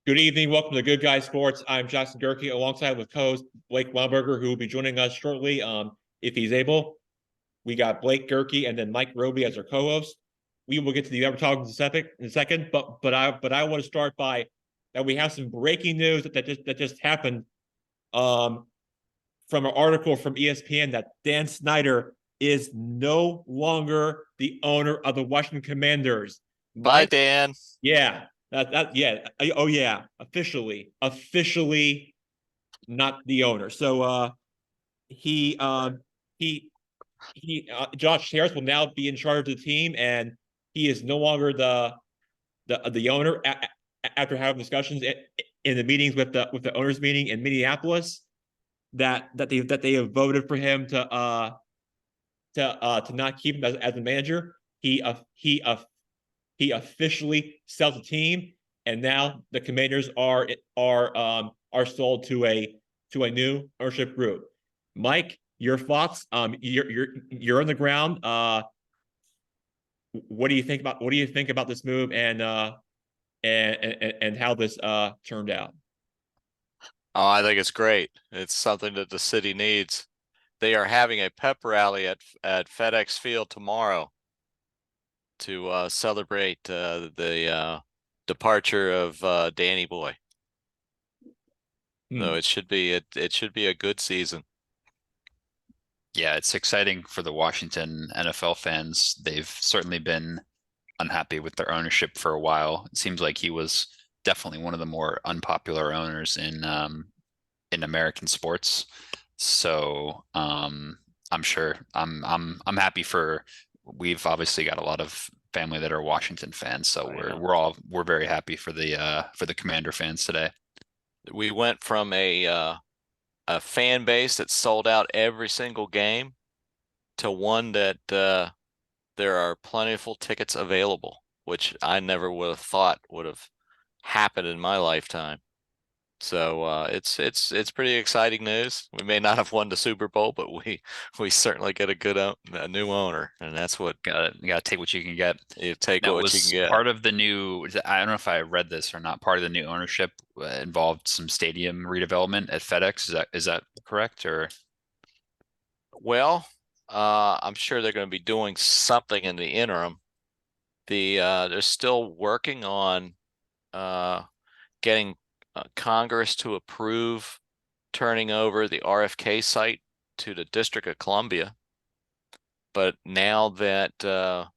Good evening. Welcome to Good Guy Sports. I'm Jackson Gerke alongside with co-host Blake Weinberger, who will be joining us shortly, if he's able. We got Blake Gerke and then Mike Roby as our co-host. We will get to the other topics in a second, but I want to start by that we have some breaking news that just happened from an article from ESPN that Dan Snyder is no longer the owner of the Washington Commanders. Bye, Mike, Dan. yeah, yeah. Oh yeah, officially not the owner. So he he Josh Harris will now be in charge of the team, and he is no longer the owner after having discussions in the meetings with the owners meeting in Minneapolis that they have voted for him to not keep him as a manager. He officially sells the team, and now the Commanders are sold to a new ownership group. Mike, your thoughts? You're on the ground. What do you think about this move and how this turned out? Oh, I think it's great. It's something that the city needs. They are having a pep rally at FedEx Field tomorrow to celebrate the departure of Danny Boy. So it should be a good season. Yeah, it's exciting for the Washington NFL fans. They've certainly been unhappy with their ownership for a while. It seems like he was definitely one of the more unpopular owners in American sports. So I'm sure I'm happy for. We've obviously got a lot of family that are Washington fans, so we're very happy for the Commander fans today. We went from a fan base that sold out every single game to one that there are plentiful tickets available, which I never would have thought would have happened in my lifetime. So it's pretty exciting news. We may not have won the Super Bowl, but we certainly get a new owner, and that's what Gotta take what you can get. you take That what you was can get. part of the new. I don't know if I read this or not. Part of the new ownership involved some stadium redevelopment at FedEx. Is that correct or? Well, I'm sure they're going to be doing something in the interim. They're still working on getting Congress to approve turning over the RFK site to the District of Columbia. But now that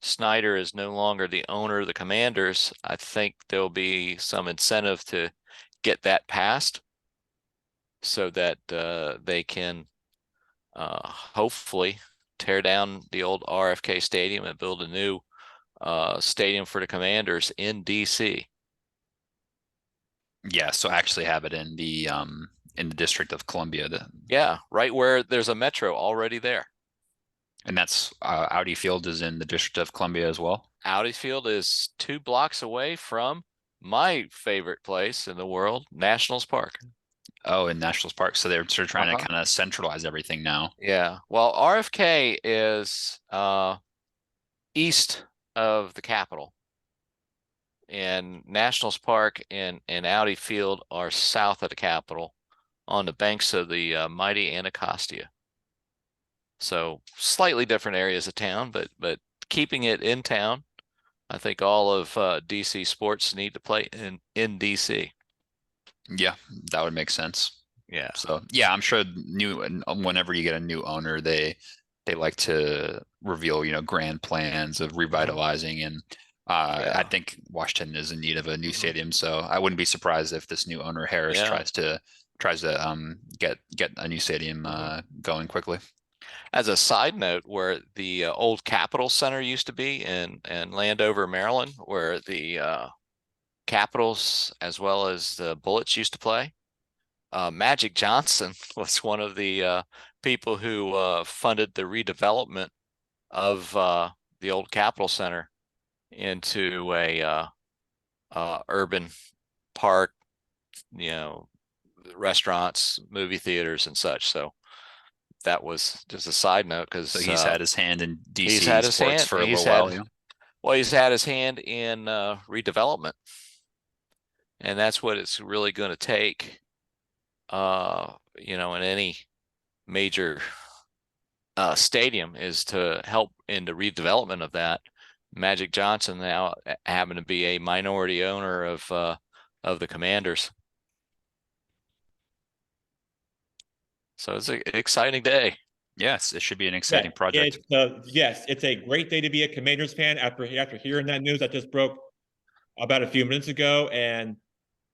Snyder is no longer the owner of the Commanders, I think there'll be some incentive to get that passed so that they can hopefully tear down the old RFK Stadium and build a new stadium for the Commanders in DC. Yeah, so actually have it in the District of Columbia. Yeah, right where there's a metro already there. And that's Audi Field is in the District of Columbia as well. Audi Field is 2 blocks away from my favorite place in the world, Nationals Park. Oh, in Nationals Park. So they're sort of trying to kind of centralize everything now. Yeah. Well, RFK is east of the Capitol, and Nationals Park and Audi Field are south of the Capitol on the banks of the mighty Anacostia. So slightly different areas of town, but keeping it in town. I think all of DC sports need to play in DC. Yeah, that would make sense. Yeah. So yeah, I'm sure whenever you get a new owner, they like to reveal, grand plans of revitalizing and I think Washington is in need of a new stadium, so I wouldn't be surprised if this new owner Harris tries to get a new stadium going quickly. As a side note, where the old Capitol Center used to be in Landover, Maryland, where the Capitals as well as the Bullets used to play, Magic Johnson was one of the people who funded the redevelopment of the old Capitol Center into a urban park, restaurants, movie theaters, and such. So that was just a side note because So he's had his hand in DC sports for a he's little while. Well, he's had his hand in redevelopment. And that's what it's really going to take, you know, in any major stadium, is to help in the redevelopment of that. Magic Johnson now having to be a minority owner of the Commanders. So it's an exciting day. Yes, it should be an exciting Yeah, project. yes, it's a great day to be a Commanders fan after hearing that news that just broke about a few minutes ago. And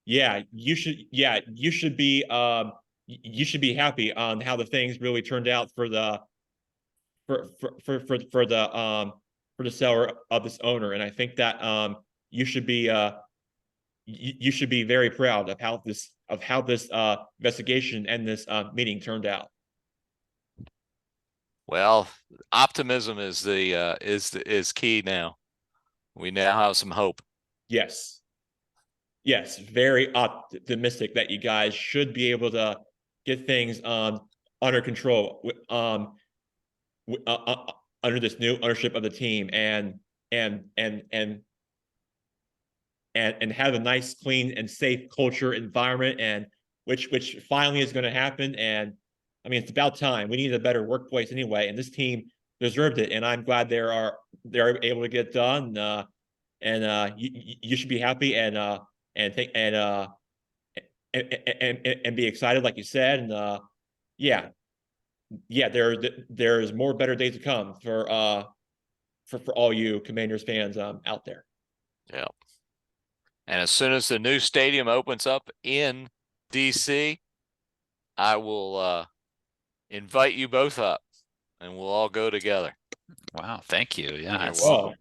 yeah, you should be you should be happy on how the things really turned out for the for the seller of this owner. And I think that you should be you should be very proud of how this investigation and this meeting turned out. Well, optimism is is key now. We now have some hope. Yes. Yes, very optimistic that you guys should be able to get things under control under this new ownership of the team, and and and and have a nice, clean, and safe culture environment, and which finally is going to happen. And I mean, it's about time. We need a better workplace anyway, and this team deserved it. And I'm glad they're able to get done. And you should be happy and think and be excited, like you said. And yeah, yeah, there's more better days to come for all you Commanders fans out there. Yeah. And as soon as the new stadium opens up in DC, I will invite you both up and we'll all go together. Wow, thank you. Yeah, You're welcome.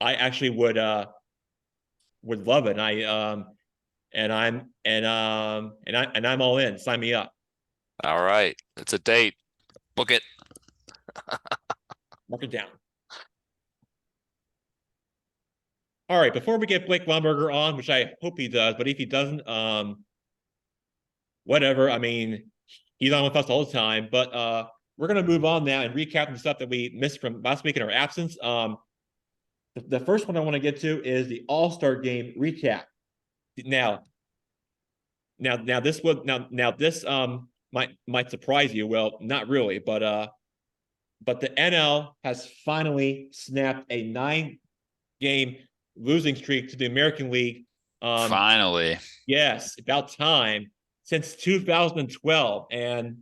I actually would love it. I'm all in. Sign me up. All right. It's a date. book it. Mark it down. All right, before we get Blake Lumberger on, which I hope he does, but if he doesn't, whatever. I mean, he's on with us all the time. But we're gonna move on now and recap the stuff that we missed from last week in our absence. The first one I want to get to is the All-Star Game recap. Now this might surprise you. Well, not really, but the NL has finally snapped a 9-game losing streak to the American League. Finally. Yes, about time, since 2012. And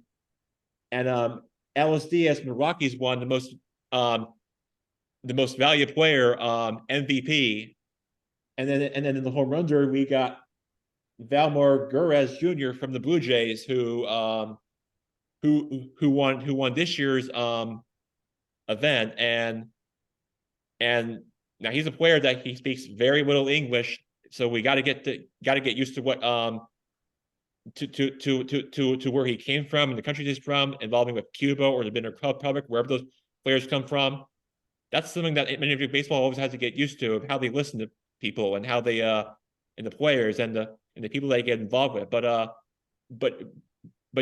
LSD from the Rockies won the most valued player MVP. And then in the home run derby, we got Valmar Gurez Jr. from the Blue Jays, who won this year's event. And now he's a player that he speaks very little English, so we got to get used to what to where he came from and the country he's from, involving with Cuba or the Dominican Republic, wherever those players come from. That's something that Major League Baseball always has to get used to, of how they listen to people and how they and the players and the people they get involved with. But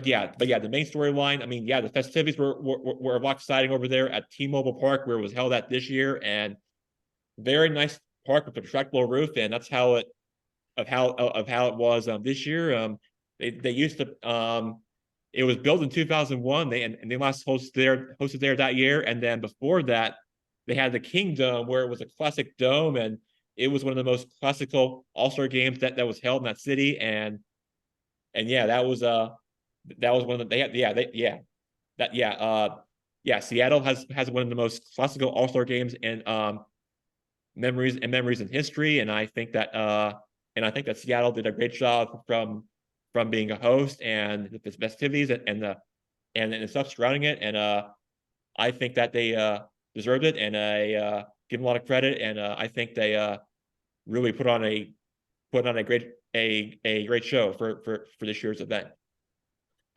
yeah, the main storyline. I mean, yeah, the festivities were a lot exciting over there at T-Mobile Park, where it was held at this year, and very nice park with a retractable roof, and that's how it was this year. They used to it was built in 2001. They last hosted there that year, and then before that, they had the Kingdom, where it was a classic dome, and it was one of the most classical All-Star games that was held in that city. And yeah, that was one of the Seattle has one of the most classical All-Star games in memories in history. And I think that Seattle did a great job from being a host and the festivities and the stuff surrounding it. And I think that they deserved it, and I give them a lot of credit. And I think they really put on a great show for this year's event.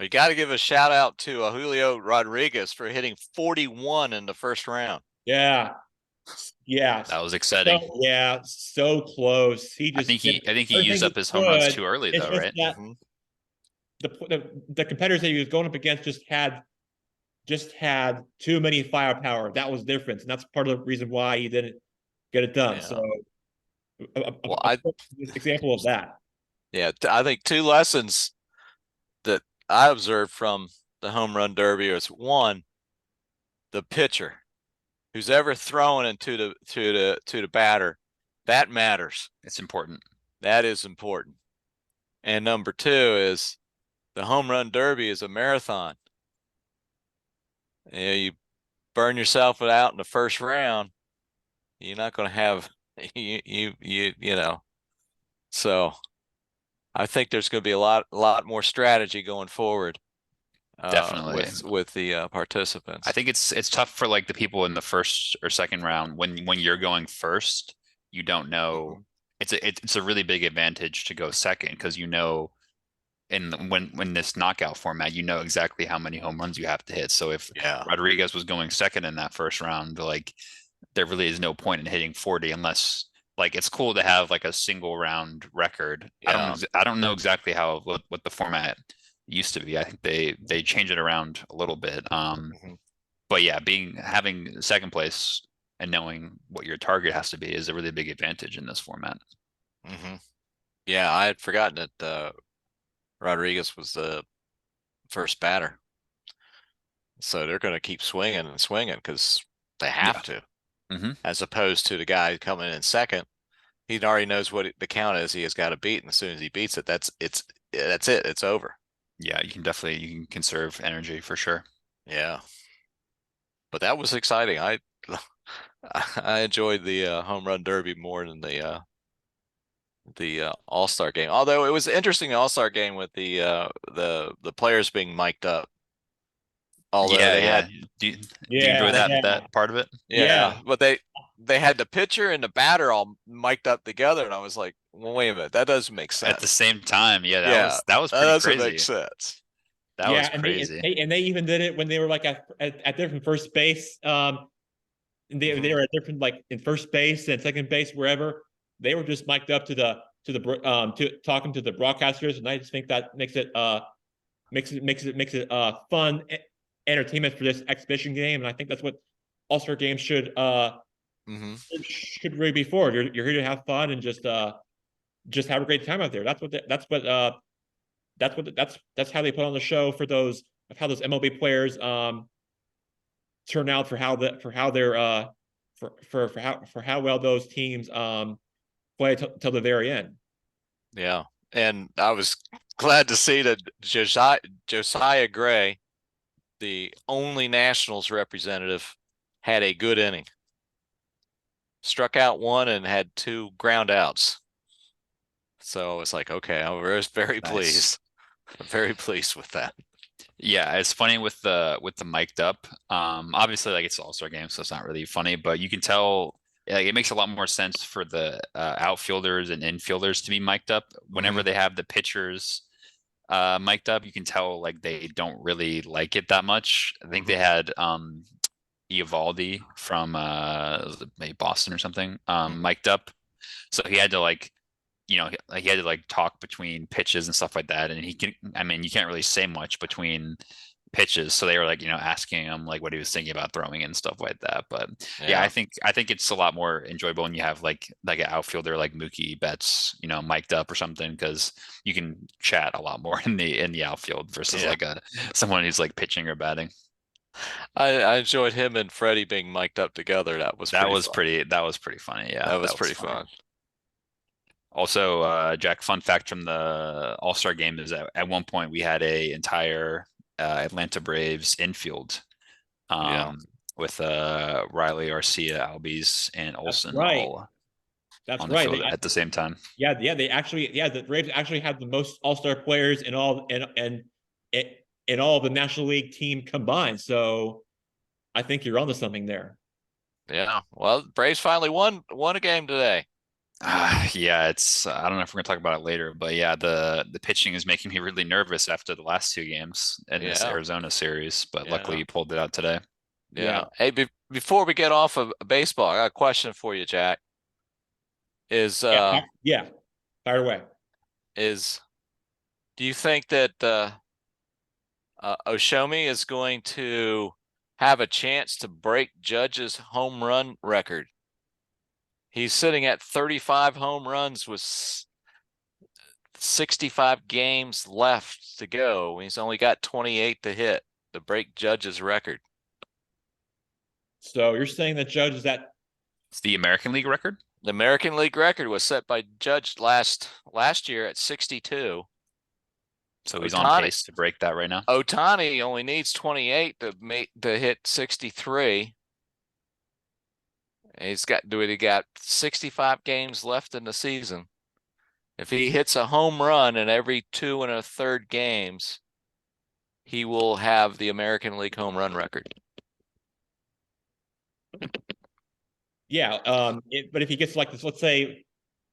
We got to give a shout out to Julio Rodriguez for hitting 41 in the first round. Yeah. That was exciting. So close. I think he used up his home runs too early, though, right? The competitors that he was going up against just had just had too many firepower. That was the difference, and that's part of the reason why he didn't get it done. So, Yeah. Well, a example of that. yeah, I think two lessons that I observed from the home run derby is one, the pitcher who's ever throwing into the batter, that matters. It's important. That is important. And number two is the home run derby is a marathon. You burn yourself out in the first round, you're not going to have you know. So I think there's going to be a lot more strategy going forward. Definitely. With the participants. I think it's tough for like the people in the first or second round when you're going first, you don't know. It's a really big advantage to go second because you know when this knockout format, you know exactly how many home runs you have to hit. So if Rodriguez was going second in that first round, like there really is no point in hitting 40 unless like it's cool to have like a single round record. Yeah. I don't know exactly how what the format used to be. I think they changed it around a little bit. But yeah, having second place and knowing what your target has to be is a really big advantage in this format. Yeah, I had forgotten that Rodriguez was the first batter. So they're going to keep swinging and swinging because they have to, as opposed to the guy coming in second. He already knows what the count is. He has got to beat, and as soon as he beats it, that's it. It's over. Yeah, you can conserve energy for sure. Yeah, but that was exciting. I enjoyed the home run derby more than the All-Star game. Although it was interesting All-Star game with the players being mic'd up. Although they had, do you enjoy that part of it? Yeah, but they had the pitcher and the batter all mic'd up together, and I was like, well, wait a minute, that doesn't make sense. At the same time, that was pretty doesn't crazy. Make sense. That was crazy. And they even did it when they were like at different first base. They were at different like in first base and second base wherever. They were just mic'd up to talking to the broadcasters, and I just think that makes it fun entertainment for this exhibition game, and I think that's what All-Star games should really be for. You're here to have fun and just have a great time out there. That's how they put on the show for those MLB players turn out for how well those teams play till the very end. Yeah, and I was glad to see that Josiah Gray, the only Nationals representative, had a good inning. Struck out one and had 2 ground outs. So it's like, okay, I was very pleased. I'm very pleased with that. Yeah, it's funny with the mic'd up. Obviously, like it's an All-Star game, so it's not really funny, but you can tell like it makes a lot more sense for the outfielders and infielders to be mic'd up. Whenever they have the pitchers mic'd up, you can tell like they don't really like it that much. I think they had Eovaldi from maybe Boston or something mic'd up, so he had to like he had to like talk between pitches and stuff like that, and you can't really say much between pitches, so they were like asking him like what he was thinking about throwing and stuff like that. But I think it's a lot more enjoyable when you have like an outfielder like Mookie Betts mic'd up or something, because you can chat a lot more in the outfield versus like someone who's like pitching or batting. I enjoyed him and Freddie being mic'd up together. That was pretty funny. Yeah, that was pretty fun. Also, Jack, fun fact from the All-Star game is that at one point we had a entire Atlanta Braves infield with Riley, Arcia, Albies, and Olsen all on the field at the same time. The Braves actually had the most All-Star players in all in all of the National League team combined. So I think you're onto something there. Yeah. Well, Braves finally won a game today. It's I don't know if we're gonna talk about it later, but the pitching is making me really nervous after the last 2 games in this Arizona series, but luckily you pulled it out today. Yeah. Hey, before we get off of baseball, I got a question for you, Jack. Fire away. Do you think that Oshomi is going to have a chance to break Judge's home run record. He's sitting at 35 home runs with 65 games left to go. He's only got 28 to hit to break Judge's record. So you're saying that Judge is at It's the American League record. The American League record was set by Judge last year at 62. So he's on pace to break that right now. Ohtani only needs 28 to hit 63. He got 65 games left in the season. If he hits a home run in every 2 1/3 games, he will have the American League home run record. Yeah, but if he gets like this, let's say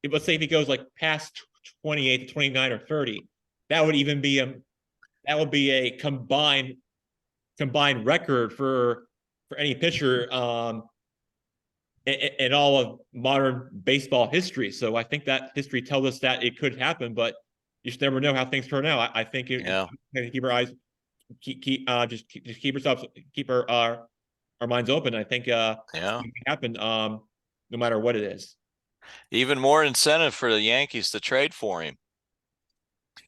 if he goes like past 28 to 29 or 30, that would even be a combined record for any pitcher in all of modern baseball history. So I think that history tells us that it could happen, but you just never know how things turn out. I think keep our eyes keep our minds open. I think it can happen no matter what it is. Even more incentive for the Yankees to trade for him.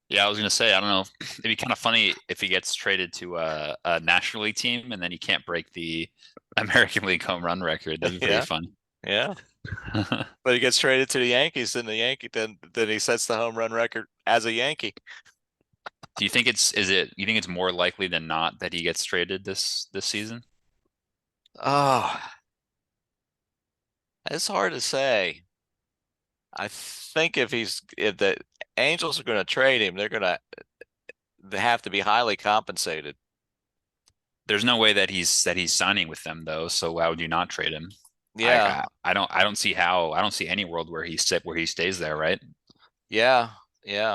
Yeah, I was gonna say, I don't know. It'd be kind of funny if he gets traded to a National League team and then he can't break the American League home run record. That'd be pretty fun. Yeah. But he gets traded to the Yankees, and then he sets the home run record as a Yankee. Do you think you think it's more likely than not that he gets traded this season? Oh, it's hard to say. I think if the Angels are going to trade him, they have to be highly compensated. There's no way that he's signing with them though. So why would you not trade him? Yeah, I don't see how. I don't see any world where he stays there, right? Yeah.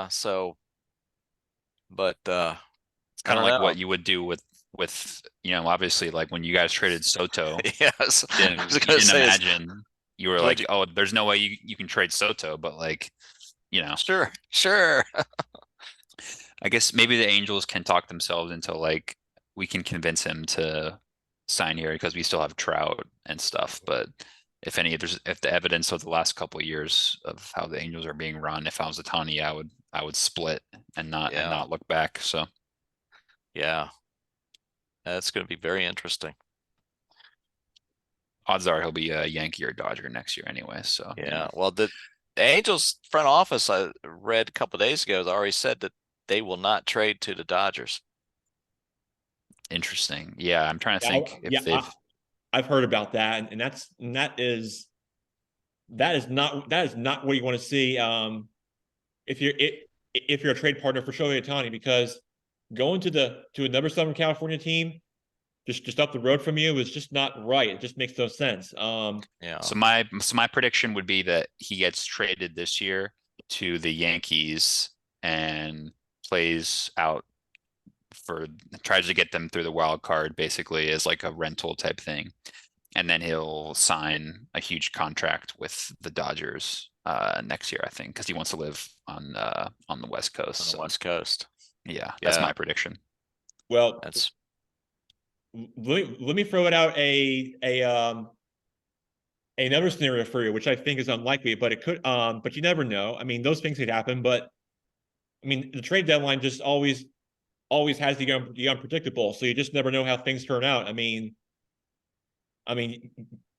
So, but it's kind of like what you would do with obviously like when you guys traded Soto. Yes, you didn't imagine you were like, oh, there's no way you can trade Soto, but like, sure. I guess maybe the Angels can talk themselves into like we can convince him to sign here because we still have Trout and stuff. But if the evidence of the last couple of years of how the Angels are being run, if I was Ohtani, I would split and not look back. So yeah, that's going to be very interesting. Odds are he'll be a Yankee or Dodger next year anyway. So yeah, well, the Angels front office I read a couple of days ago has already said that they will not trade to the Dodgers. Interesting. Yeah, I'm trying to think if they've. I've heard about that, and that is not what you want to see. If you're a trade partner for Shohei Ohtani, because going to another Southern California team just up the road from you is just not right. It just makes no sense. Yeah. So my prediction would be that he gets traded this year to the Yankees and plays out tries to get them through the wild card basically as like a rental type thing. And then he'll sign a huge contract with the Dodgers next year, I think, because he wants to live on the West Coast. On the West Coast. Yeah, that's my prediction. Well, that's let me throw it out another scenario for you, which I think is unlikely, but it could but you never know. I mean, those things could happen, but I mean the trade deadline just always has the unpredictable, so you just never know how things turn out. I mean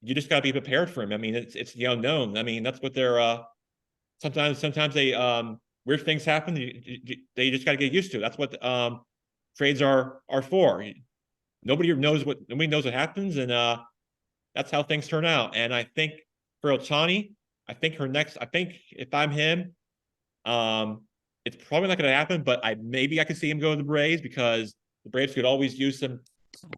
you just gotta be prepared for him. I mean, it's the unknown. I mean, that's what they're sometimes they weird things happen. They just gotta get used to. That's what trades are for. Nobody knows what happens, and that's how things turn out. And I think for Ohtani, I think if I'm him, it's probably not going to happen, but maybe I could see him go to the Braves because the Braves could always use some.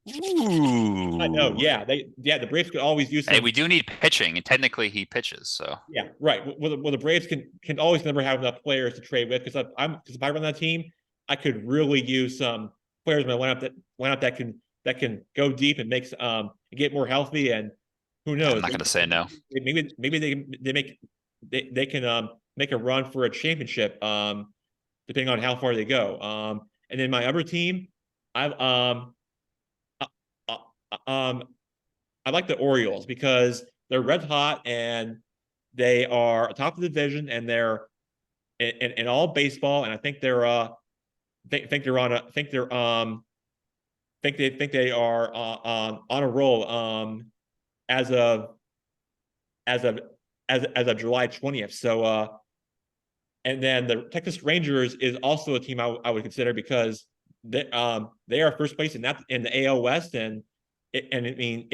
Ooh. I know, yeah, the Braves could always use some. Hey, we do need pitching, and technically he pitches, so yeah, right. Well, the Braves can always never have enough players to trade with because if I run that team, I could really use some players in my lineup that can go deep and get more healthy, and who knows? I'm not going to say no. Maybe they can make a run for a championship, depending on how far they go. And then my other team, uh, uh, um, I like the Orioles because they're red hot and they are top of the division and they're in all baseball. And I think they're think they're on a think they're think they are on a roll as of as of as of July 20th. So and then the Texas Rangers is also a team I would consider because they are first place in that in the AL West and I mean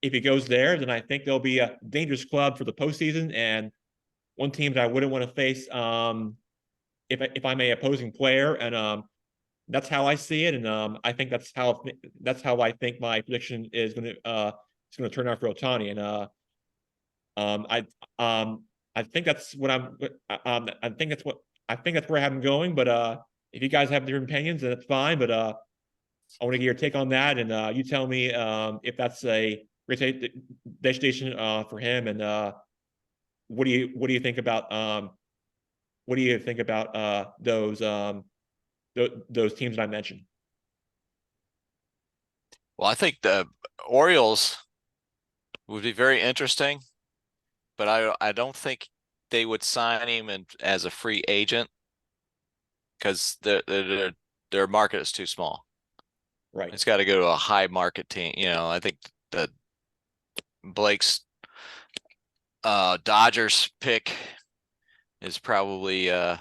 if it goes there, then I think they'll be a dangerous club for the postseason and one team that I wouldn't want to face if I'm a opposing player and that's how I see it and I think that's how I think my prediction is going to turn out for Otani and um I um I think that's what I think that's what I think that's where I have him going but if you guys have different opinions then that's fine but I want to get your take on that and you tell me if that's a great destination for him and what do you think about those teams that I mentioned? Well, I think the Orioles would be very interesting, but I don't think they would sign him as a free agent because their market is too small. Right. It's got to go to a high market team. I think that Blake's Dodgers pick is probably a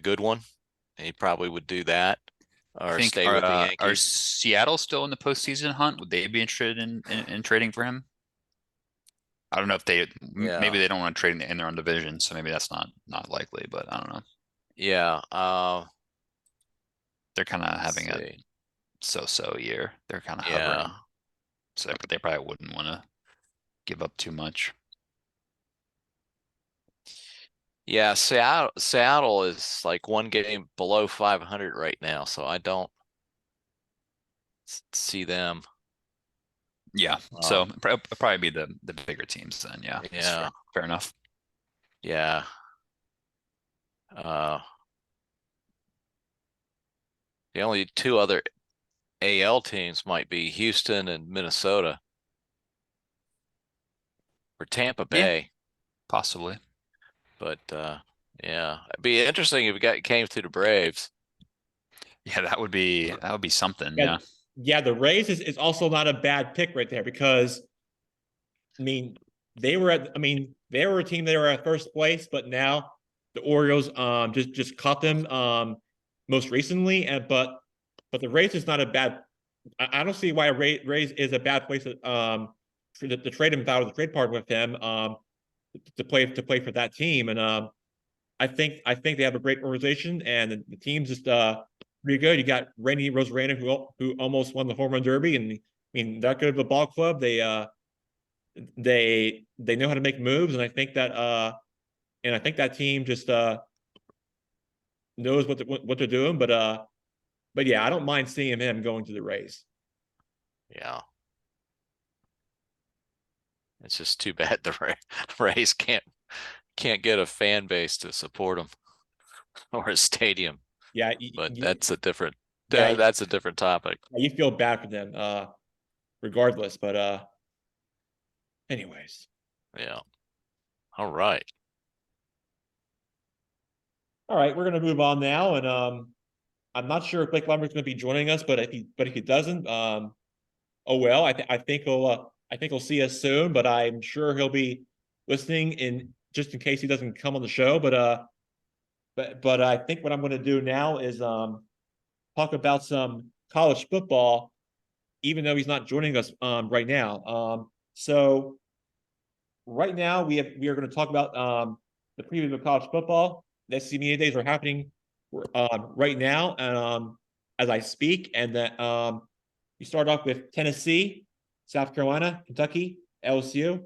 good one. He probably would do that I or think stay with the are Yankees. Seattle still in the postseason hunt? Would they be interested in trading for him? I don't know if maybe Yeah. they don't want to trade in their own division, so maybe that's not likely. But I don't know. Yeah. They're kind of Let's having a see. so-so year. They're kind of Yeah. hovering, so they probably wouldn't want to give up too much. Yeah, Seattle is like one game below 500 right now, so I don't see them. Yeah, so it'll probably be the bigger teams then. Yeah, that's Yeah. fair enough. Yeah. Uh, the only two other AL teams might be Houston and Minnesota or Tampa Yeah, Bay. possibly. But yeah, it'd be interesting if it came to the Braves. Yeah, that would be something. Yeah, Yeah. yeah. The Rays is also not a bad pick right there because I mean they were a team that were at first place, but now the Orioles just caught them most recently and but the Rays is not a bad I don't see why Rays is a bad place for the trade him if I was a trade partner with him to play for that team and I think they have a great organization and the team's just pretty good. You got Randy Rosarena who almost won the home run derby and I mean that good of a ball club. They know how to make moves and I think that team just knows what they're doing. But yeah, I don't mind seeing him going to the Rays. Yeah. It's just too bad the Rays can't get a fan base to support them or a stadium. Yeah, But that's a different yeah, that's a different topic. you feel bad for them, regardless. But anyways, Yeah. All right. all right, we're gonna move on now, and I'm not sure if Blake Lumber's gonna be joining us, but if he doesn't, oh well. I think he'll see us soon, but I'm sure he'll be listening in just in case he doesn't come on the show. But I think what I'm going to do now is talk about some college football, even though he's not joining us right now. So right now we are going to talk about the preview of college football. The SEC Media Days are happening right now, and as I speak, and that you start off with Tennessee, South Carolina, Kentucky, LSU,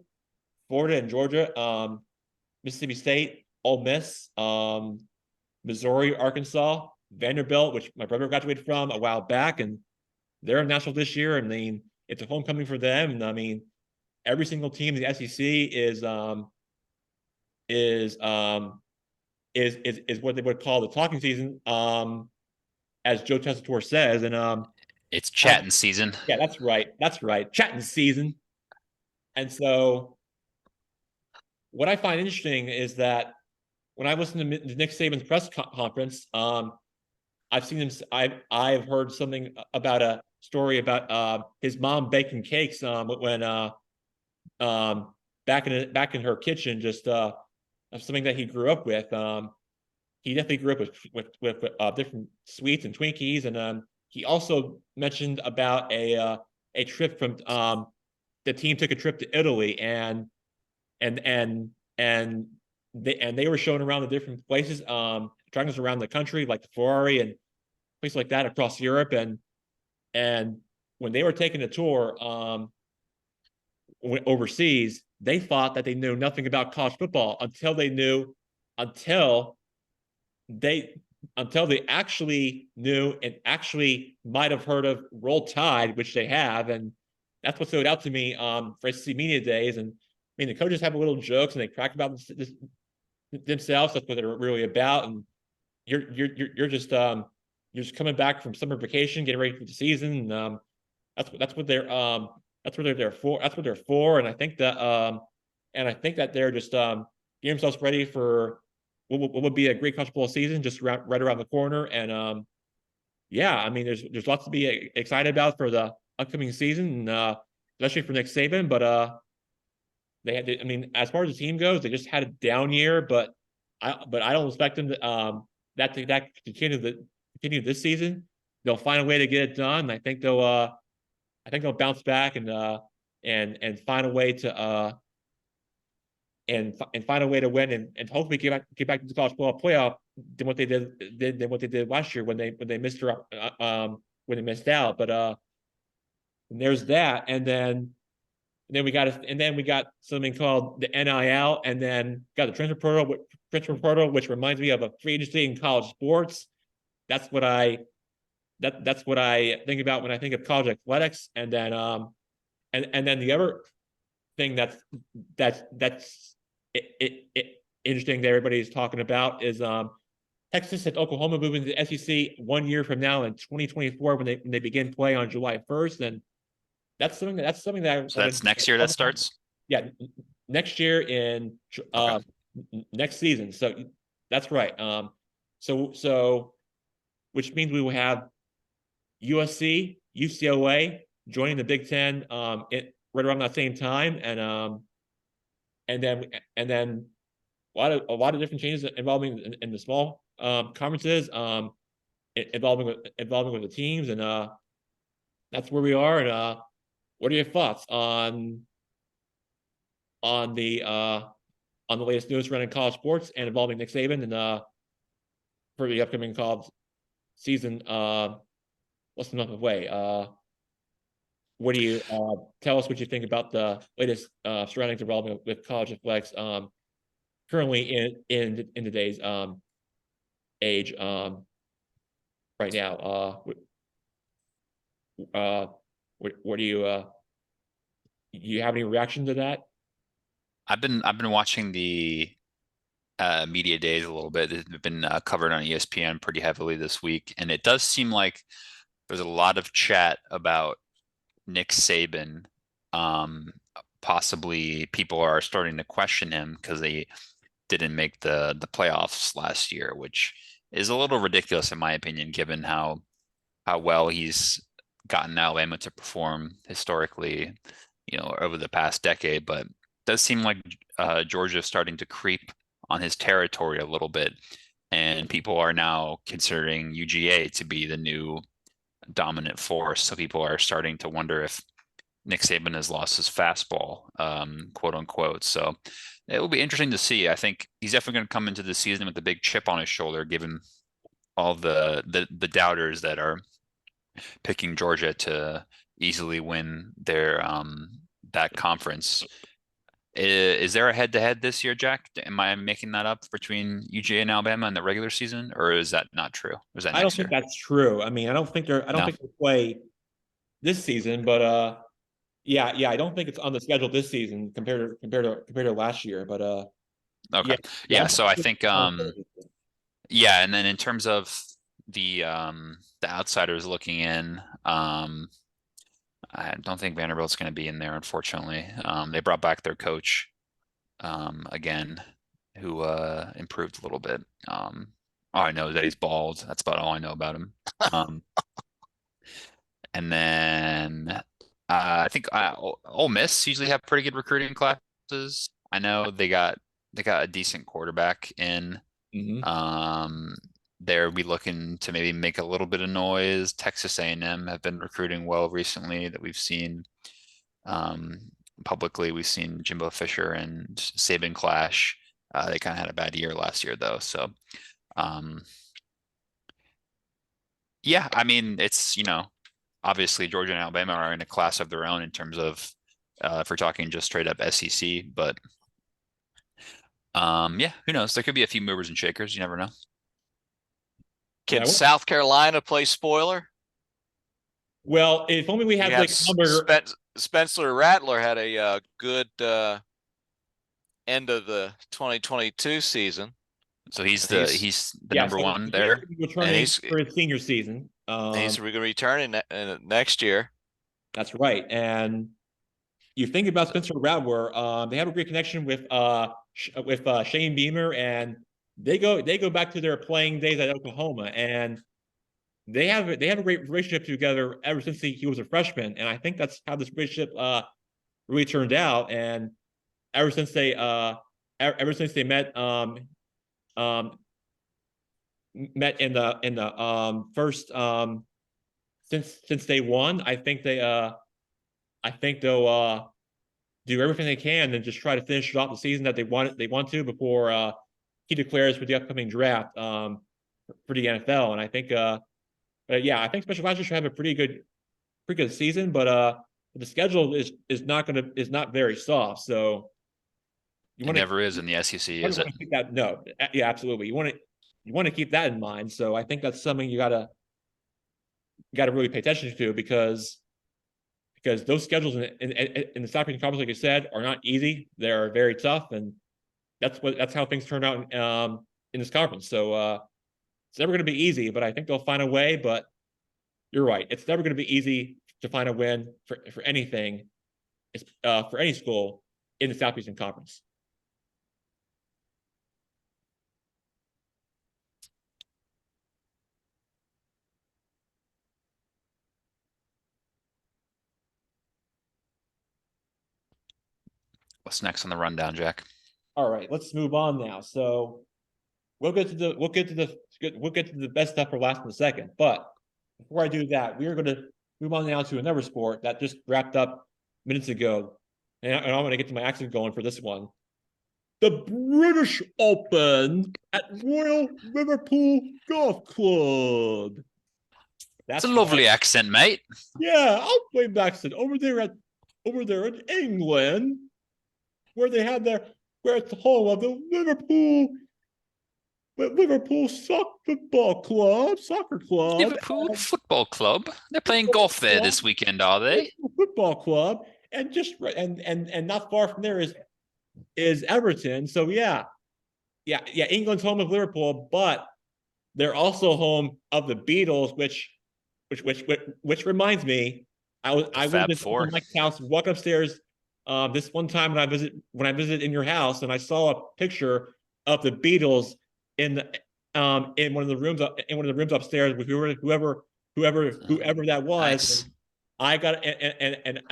Florida, and Georgia, Mississippi State, Ole Miss, Missouri, Arkansas, Vanderbilt, which my brother graduated from a while back, and they're national this year. And I mean, it's a homecoming for them. And I mean, every single team in the SEC is what they would call the talking season. as Joe Tessitore says, and It's chatting season. yeah, that's right, chatting season. And so, what I find interesting is that when I listen to Nick Saban's press conference, I've seen him. I've heard something about a story about his mom baking cakes when back in her kitchen, just something that he grew up with. He definitely grew up with different sweets and Twinkies, and he also mentioned about a trip from the team took a trip to Italy, and and and they were showing around the different places, driving us around the country, like the Ferrari and places like that across Europe, and when they were taking a tour overseas, they thought that they knew nothing about college football until they until they actually knew and actually might have heard of Roll Tide, which they have, and that's what stood out to me for SEC Media Days. And I mean, the coaches have a little jokes and they crack about themselves. That's what they're really about. And you're just coming back from summer vacation, getting ready for the season. And, that's what they're there for. That's what they're for. And I think that they're just getting themselves ready for what would be a great college football season just right around the corner. And yeah, I mean, there's lots to be excited about for the upcoming season, especially for Nick Saban. But I mean, as far as the team goes, they just had a down year. But I don't expect them to that continue this season. They'll find a way to get it done. I think they'll bounce back and find a way to and find a way to win and hopefully get back to the college football playoff than what they did last year when they missed when they missed out. But and there's that, and then we got something called the NIL, and then got the transfer portal, which reminds me of a free agency in college sports. That's what I think about when I think of college athletics. And then and then the other thing that's interesting that everybody's talking about is Texas and Oklahoma moving to the SEC 1 year from now in 2024 when they begin play on July 1st. And that's something that So that's next year that starts? Yeah, next year in next season. So that's right. So which means we will have USC, UCLA joining the Big Ten right around that same time, and then a lot of different changes involving in the small conferences, involving with the teams, and that's where we are. And what are your thoughts on the latest news surrounding college sports and involving Nick Saban and for the upcoming college season less than a month away? What do you tell us what you think about the latest surroundings involving with college athletics currently in today's age right now? What do you have any reaction to that? I've been watching the media days a little bit. They've been covered on ESPN pretty heavily this week, and it does seem like there's a lot of chat about Nick Saban. Possibly people are starting to question him because they didn't make the playoffs last year, which is a little ridiculous in my opinion, given how well he's gotten Alabama to perform historically, over the past decade. But it does seem like Georgia is starting to creep on his territory a little bit, and people are now considering UGA to be the new dominant force. So people are starting to wonder if Nick Saban has lost his fastball, quote unquote. So it will be interesting to see. I think he's definitely going to come into the season with a big chip on his shoulder, given all the doubters that are picking Georgia to easily win their that conference. Is there a head-to-head this year, Jack? Am I making that up between UGA and Alabama in the regular season, or is that not true? Or is that I don't think that's true. I mean, I don't think they play this season, but yeah, I don't think it's on the schedule this season compared to last year. But okay, yeah. So I think yeah, and then in terms of the outsiders looking in. I don't think Vanderbilt's going to be in there, unfortunately. They brought back their coach again, who improved a little bit. All I know is that he's bald. That's about all I know about him. And then I think Ole Miss usually have pretty good recruiting classes. I know they got a decent quarterback in. Mhm. They'll be looking to maybe make a little bit of noise. Texas A&M have been recruiting well recently that we've seen publicly. We've seen Jimbo Fisher and Saban clash. They kind of had a bad year last year though, so yeah, I mean it's obviously Georgia and Alabama are in a class of their own in terms of if we're talking just straight up SEC, but yeah, who knows? There could be a few movers and shakers. You never know. Can South Carolina play spoiler? Well, if only we You had have like number. Spencer Rattler had a good end of the 2022 season. So he's And the number one there. Returning he's for his senior season. going to return next year. That's right. And you think about Spencer Rattler, they have a great connection with Shane Beamer, and they go back to their playing days at Oklahoma, and they have a great relationship together ever since he was a freshman, and I think that's how this relationship really turned out. And ever since they met in the first since they won, I think they'll do everything they can and just try to finish off the season that they want to before he declares for the upcoming draft for the NFL. And I think I think Special Masters should have a pretty good season, but the schedule is not very soft. So It never is in the SEC, is it? Keep that, no, yeah, absolutely. You want to keep that in mind. So I think that's something you gotta really pay attention to, because those schedules in the South American Conference, like you said, are not easy. They're very tough, and that's how things turn out in this conference. So it's never going to be easy, but I think they'll find a way. But you're right, it's never going to be easy to find a win for anything, for any school in the Southeastern Conference. What's next on the rundown, Jack? All right, let's move on now. So we'll get to the best stuff for last in a second. But before I do that, we are going to move on now to another sport that just wrapped up minutes ago, and I'm going to get to my accent going for this one. The British Open at Royal Liverpool Golf Club. That's a lovely accent, mate. Yeah, I'll play accent over there in England, where it's the home of the Liverpool Soccer Club. Liverpool Football Club. They're playing golf there this weekend, are they? Football Club, and not far from there is Everton. So yeah. England's home of Liverpool, but they're also home of the Beatles, which reminds me, I went to Mike's house, walk upstairs this one time when I visited in your house, and I saw a picture of the Beatles in one of the rooms upstairs with whoever that was. Nice. I got and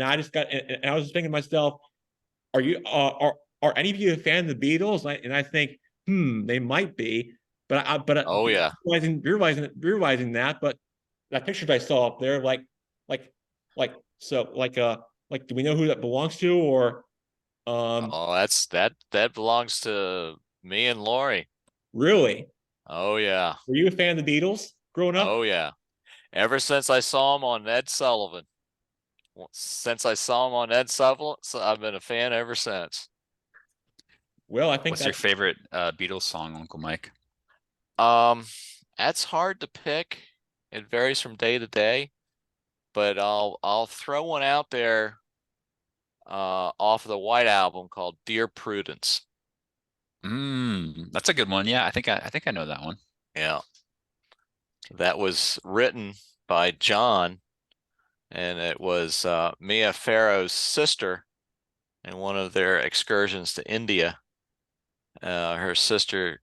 I just got and I was just thinking to myself, are any of you a fan of the Beatles? And I think, they might be, but oh yeah, realizing that, but that picture I saw up there, like, do we know who that belongs to, or? That belongs to me and Lori. Really? Oh yeah. Were you a fan of the Beatles growing up? Oh yeah. Ever since I saw him on Ed Sullivan. Since I saw him on Ed Sullivan, so I've been a fan ever since. Well, I think What's your favorite Beatles song, Uncle Mike? That's hard to pick. It varies from day to day, but I'll throw one out there off of the White Album called Dear Prudence. That's a good one. Yeah, I think I know that one. Yeah. That was written by John, and it was Mia Farrow's sister in one of their excursions to India. Her sister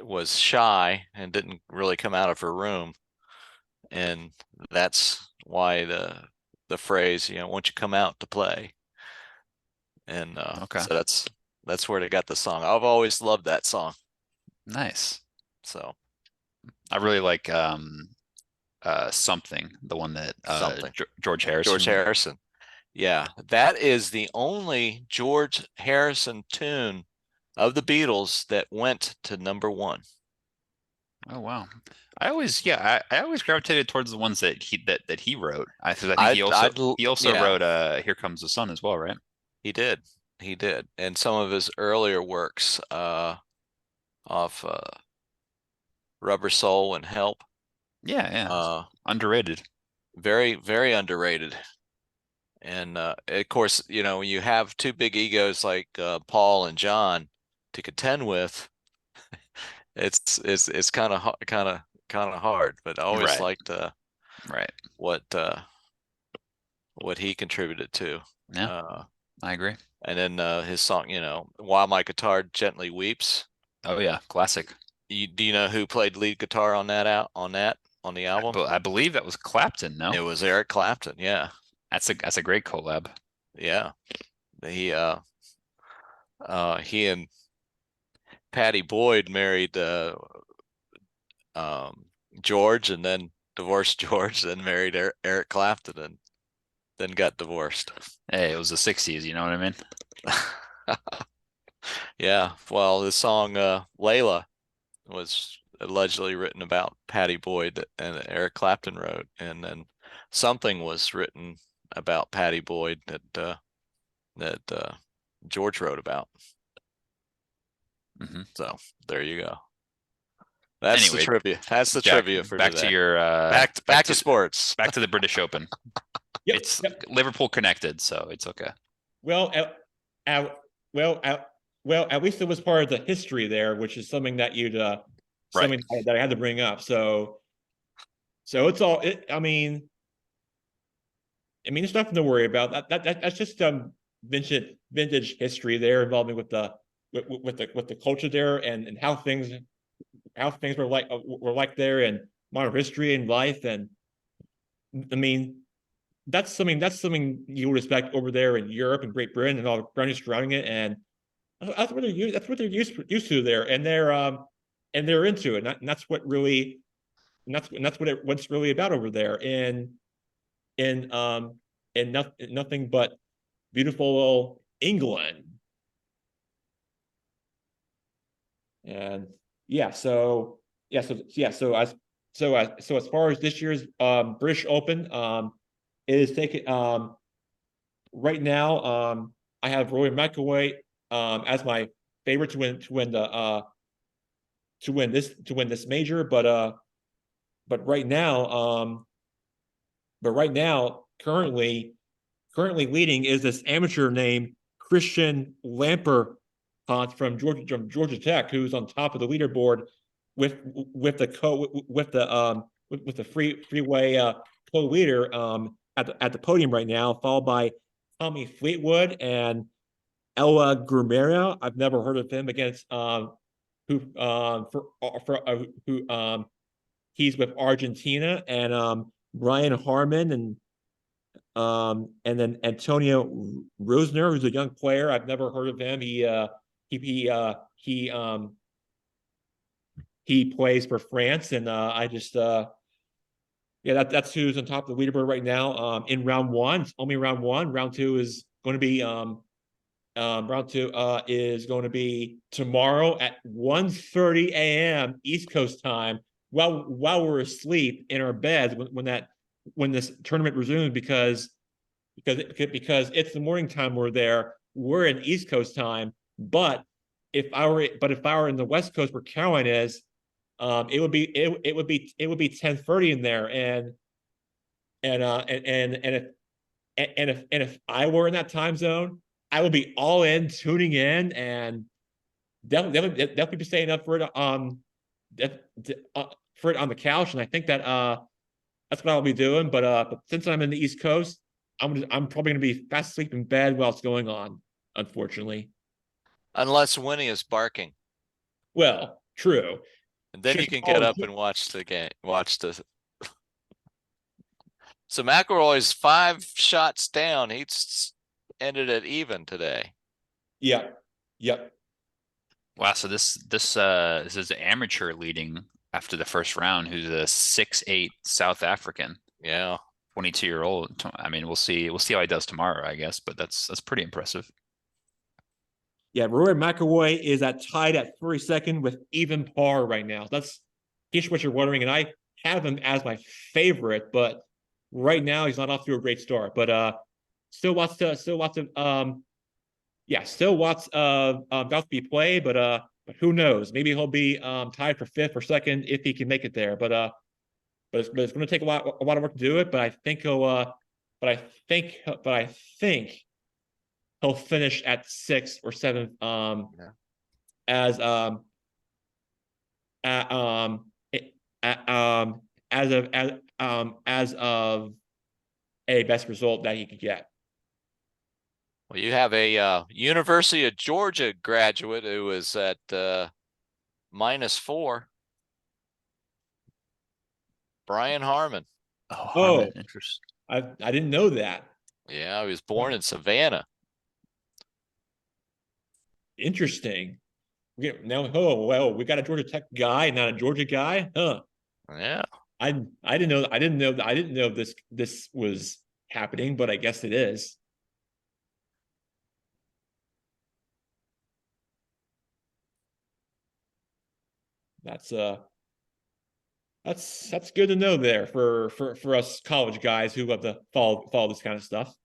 was shy and didn't really come out of her room, and that's why the phrase, won't you come out to play? And Okay, so that's where they got the song. I've always loved that song. nice. So I really like something, the one that something. George George Harrison. Harrison. Yeah, that is the only George Harrison tune of the Beatles that went to #1. Oh wow. I always gravitated towards the ones that he wrote. Because I think he also Yeah, wrote Here Comes the Sun as well, right? he did. He did. And some of his earlier works, off Rubber Soul and Help, Yeah, yeah. uh, Underrated. very, very underrated. And of course, when you have two big egos like Paul and John to contend with, it's kind of hard. But I always Right, liked right. what what he contributed to. Yeah, Uh, I agree. and then his song, While My Guitar Gently Weeps. Oh yeah, classic. Do you know who played lead guitar on the album? But I believe that was Clapton, no? It was Eric Clapton. Yeah, That's a great collab. yeah. He he and Patty Boyd married George, and then divorced George, then married Eric Clapton, and then got divorced. Hey, it was the 60s, you know what I mean? Yeah, well, the song Layla was allegedly written about Patty Boyd and Eric Clapton wrote, and then something was written about Patty Boyd that George wrote about. Hmm. So there you go. That's the Anyway, trivia. That's the Jack, trivia for back today. to your Back to sports. back to the British Open. Yep. It's Yep. Liverpool connected, so it's okay. Well, at, well, at least it was part of the history there, which is something that Right. something that I had to bring up. So it's all. There's nothing to worry about. That's just vintage history there involving with the culture there and how things were like there and modern history and life. And I mean, that's something you would expect over there in Europe and Great Britain and all the countries surrounding it. And that's what they're used to there, and they're into it. And that's what really and that's what's really about over there. In nothing but beautiful England. And yeah, so as far as this year's British Open, it is taken right now. I have Rory McIlroy as my favorite to win this major, but right now currently leading is this amateur named Christian Lamper from Georgia Tech, who's on top of the leaderboard with with the freeway co-leader at the podium right now, followed by Tommy Fleetwood and Ella Gurmera. I've never heard of him against who for who he's with Argentina, and Brian Harmon and then Antonio Rosner, who's a young player. I've never heard of him. He plays for France, and I just yeah, that's who's on top of the leaderboard right now. In round one, it's only round one. Round two is going to be round two is going to be tomorrow at 1:30 a.m. East Coast time, while we're asleep in our beds when this tournament resumes, because it's the morning time we're in East Coast time. But if I were in the West Coast where Caroline is, it would be 10:30 in there. And if I were in that time zone, I would be all in tuning in, definitely be staying up for it for it on the couch, and I think that that's what I'll be doing. But since I'm in the East Coast, I'm probably gonna be fast asleep in bed while it's going on, unfortunately. Unless Winnie is barking. Well, true. And then you can get up and watch the game. So McElroy's 5 shots down. He's ended at even today. Yep. Wow, so this is an amateur leading after the first round, who's a 6'8" South African, Yeah. 22-year-old. I mean, we'll see how he does tomorrow, I guess, but that's pretty impressive. Yeah, Rory McIlroy is tied at 32nd with even par right now. That's in case what you're wondering, and I have him as my favorite, but right now he's not off to a great start. But still lots of about to be played, but who knows? Maybe he'll be tied for 5th or 2nd if he can make it there. But it's going to take a lot of work to do it. But I think he'll finish at 6th or 7th as as of a best result that he could get. Well, you have a University of Georgia graduate who is at -4. Brian Harmon. Oh, Harmon, interesting. I didn't know that. Yeah, he was born in Savannah. Interesting. Well, we got a Georgia Tech guy, not a Georgia guy, huh? Yeah. I didn't know this was happening, but I guess it is. That's good to know there for us college guys who have to follow this kind of stuff.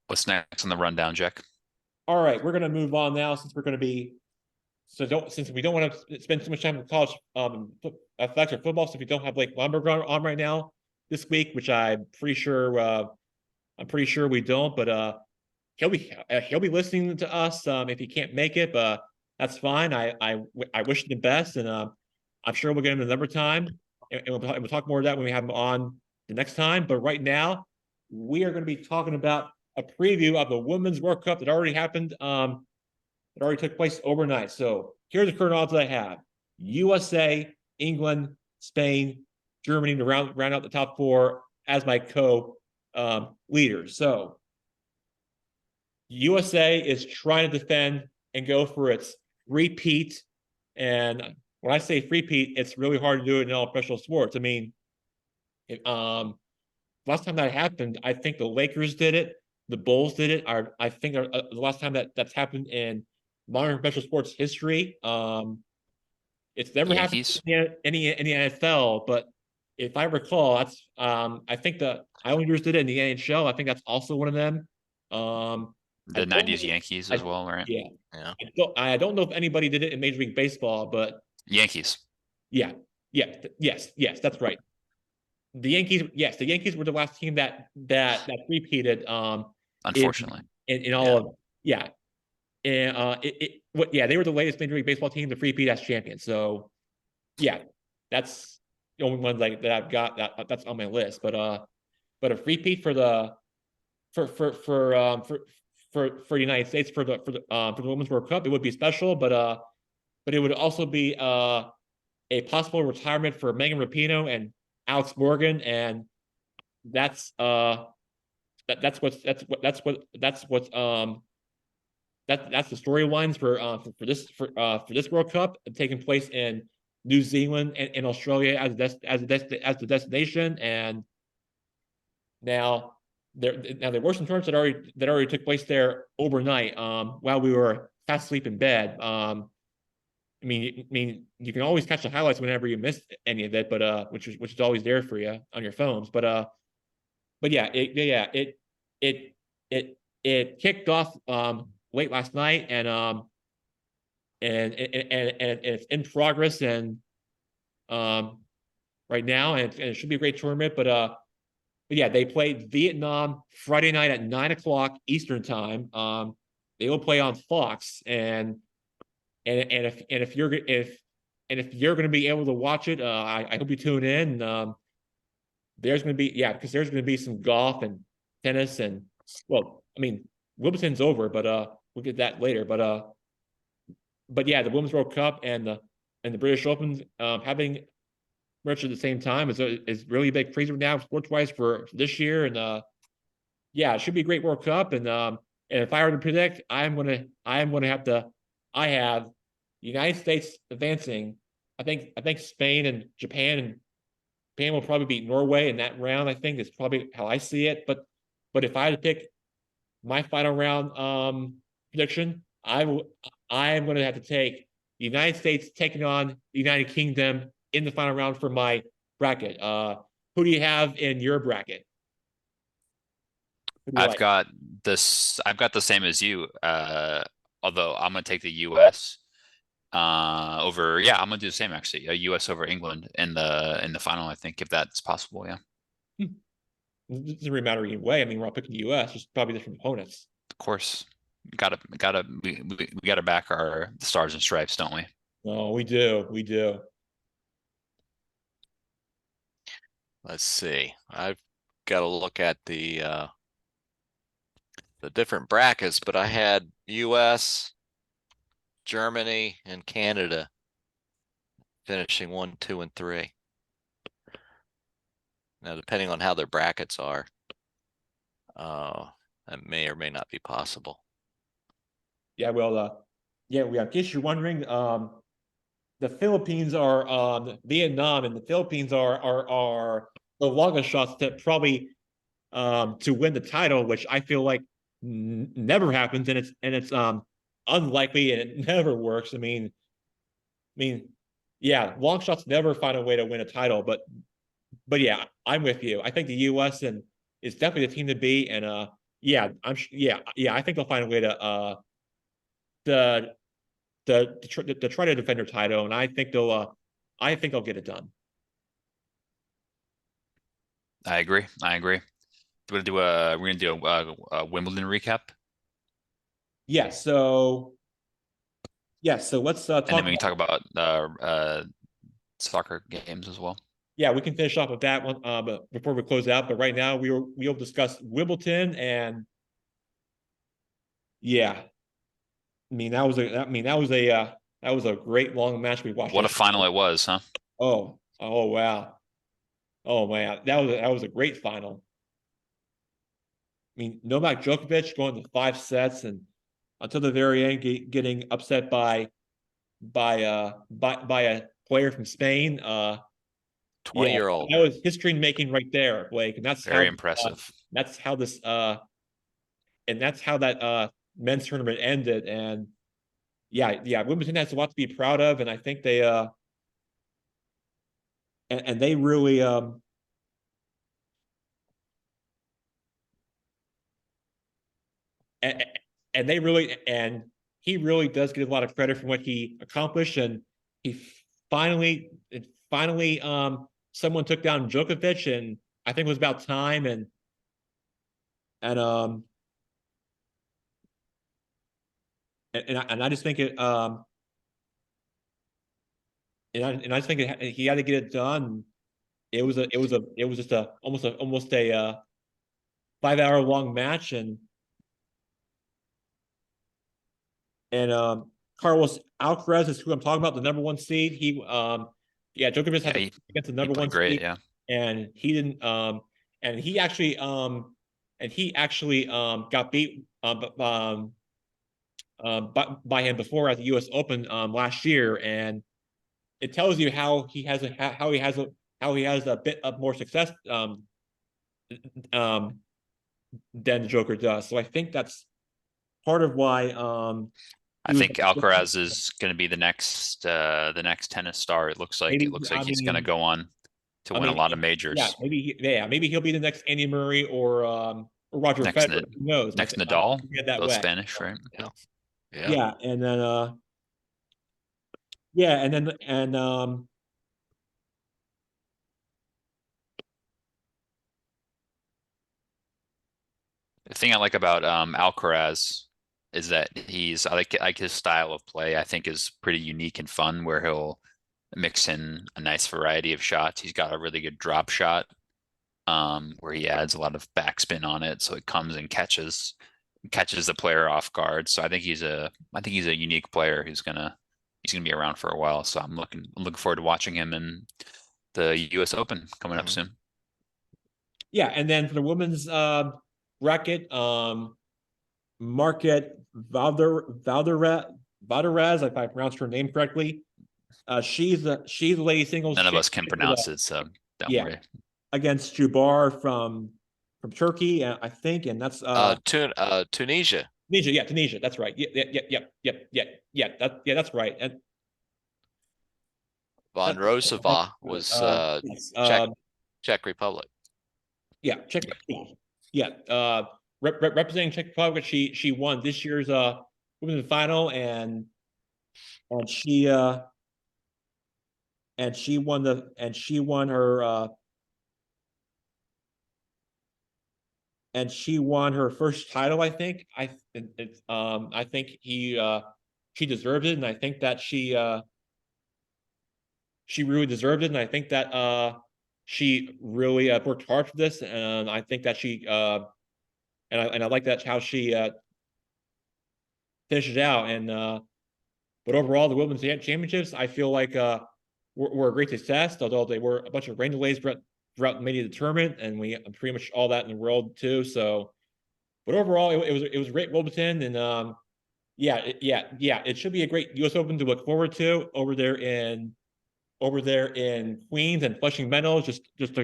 What's next on the rundown, Jack? All right, we're gonna move on now since we don't want to spend too much time with college athletics or football, so if we don't have Blake Lumberg on right now this week, which I'm pretty sure we don't, but he'll be listening to us if he can't make it, but that's fine. I wish him the best, and I'm sure we'll get him another time, and we'll talk more of that when we have him on the next time. But right now, we are going to be talking about a preview of the Women's World Cup that already happened. It already took place overnight. So here's the current odds that I have: USA, England, Spain, Germany to round out the top 4 as my leaders. So USA is trying to defend and go for its repeat. And when I say repeat, it's really hard to do it in all professional sports. I mean, last time that happened, I think the Lakers did it, the Bulls did it. I think the last time that's happened in modern professional sports history. It's never Yankees. happened in the NFL, but if I recall, that's I think the Islanders did it in the NHL. I think that's also one of them. The 90s Yankees as well, right? Yeah. Yeah. I don't know if anybody did it in Major League Baseball, but Yankees. yes, that's right. The Yankees were the last team that repeated. Unfortunately, in all of and they were the latest Major League Baseball team to repeat as champions. So yeah, that's the only one that I've got that's on my list. But a repeat for the United States for the Women's World Cup, it would be special, but it would also be a possible retirement for Megan Rapinoe and Alex Morgan, and that's the storylines for this World Cup taking place in New Zealand and Australia as the destination. And now there were some tournaments that already took place there overnight while we were fast asleep in bed. I mean, you can always catch the highlights whenever you miss any of it, but which is always there for you on your phones. But yeah, it kicked off late last night, and it's in progress and right now, and it should be a great tournament. But but yeah, they played Vietnam Friday night at 9 o'clock Eastern time. They will play on Fox, if you're going to be able to watch it, I hope you tune in. There's going to be because there's going to be some golf and tennis and well, I mean Wimbledon's over, but we'll get that later. But yeah, the Women's World Cup and the British Open having much at the same time is really a big freezer now sports wise for this year, and yeah, it should be a great World Cup. And if I were to predict, I'm gonna have to. I have the United States advancing. I think Spain and Japan will probably beat Norway in that round. I think is probably how I see it. But if I had to pick my final round prediction, I'm going to have to take the United States taking on the United Kingdom in the final round for my bracket. Who do you have in your bracket? Who do you I've like? got I've got the same as you. Although I'm gonna take the US over, yeah, I'm gonna do the same actually. US over England in the final, I think, if that's possible, yeah. It doesn't really matter either way. I mean, we're all picking the US, just probably different opponents. Of course. We gotta back the stars and stripes, don't we? Oh, we do. We do. Let's see. I've got to look at the different brackets, but I had US, Germany, and Canada finishing 1, 2, and 3. Now, depending on how their brackets are, that may or may not be possible. Yeah, well, yeah, in case you're wondering, the Philippines are Vietnam and the Philippines are the longest shots that probably to win the title, which I feel like never happens, and it's unlikely and it never works. I mean, yeah, long shots never find a way to win a title, but yeah, I'm with you. I think the U.S. and is definitely the team to beat, and yeah, yeah, I think they'll find a way to try to defend their title, and I think they'll get it done. I agree. We're gonna do a Wimbledon recap, Yeah, so let's talk and then we can about. talk about soccer games as well. Yeah, we can finish off with that one but before we close out. But right now, we'll discuss Wimbledon, and yeah, that was a great long match we watched. What a final it was, huh? Oh wow, oh man, that was a great final. I mean, Novak Djokovic going to 5 sets and until the very end getting upset by a player from Spain. Yeah, 20-year-old. that was history making right there, Blake, and Very impressive. that's how this and that's how that men's tournament ended. And yeah, Wimbledon has a lot to be proud of, and I think they and they really and, and they really and he really does get a lot of credit for what he accomplished, and he finally someone took down Djokovic, and I think it was about time, and um and I just think it and I just think he had to get it done. It was just almost a 5 hour long match, and Carlos Alcaraz is who I'm talking about, the number one seed. Yeah, Djokovic had Yeah, to against the he number one played great, seed, yeah. and he didn't and he actually got beat by him before at the U.S. Open last year, and it tells you how he has a bit of more success um, than the Joker does. So I think that's part of why I think Alcaraz is going to be the next tennis star. It looks like maybe he's going to go on to win a lot of majors. Yeah, maybe he'll be the next Andy Murray or Roger Next Federer. Who knows? next Nadal, That both way. Spanish, right? Yeah. Yeah, and then yeah, and thing I like about Alcaraz is that I like his style of play. I think is pretty unique and fun, where he'll mix in a nice variety of shots. He's got a really good drop shot, where he adds a lot of backspin on it, so it comes and catches the player off guard. So I think he's a unique player he's gonna be around for a while. So I'm looking forward to watching him in the US Open coming up soon. Yeah, and then for the women's bracket, Market Valderez, if I pronounced her name correctly. She's the lady singles None of us can champion for pronounce it, so don't yeah, worry. against Jubar from Turkey, I think, and that's Tunisia. Tunisia. That's right. That's right. And Vondrousova was yes, Czech Republic. yeah, Czech. Yeah, representing Czech Republic, she won this year's women's final, and she won her and she won her first title. I think I think she deserved it, and I think that she really deserved it, and I think that she really worked hard for this, and I think that she and I like that how she finished it out. And but overall, the women's championships, I feel like were a great success, although they were a bunch of rain delays throughout many of the tournament, and we pretty much all that in the world too. So, but overall, it was a great Wimbledon, and it should be a great U.S. Open to look forward to over there in Queens and Flushing Meadows, just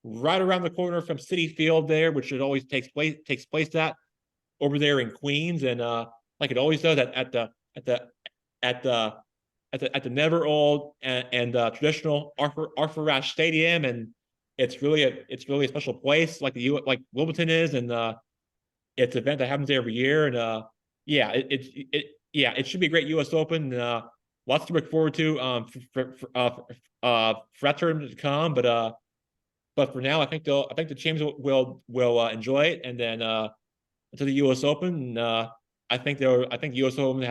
right around the corner from Citi Field there, which it always takes place at over there in Queens, and like it always does at the never old and traditional Arthur Ashe Stadium, and it's really a special place, like like Wimbledon is, and it's an event that happens every year, and it should be a great U.S. Open. Lots to look forward to for that tournament to come, but for now, I think the champions will enjoy it, and then to the U.S. Open. I think the U.S. Open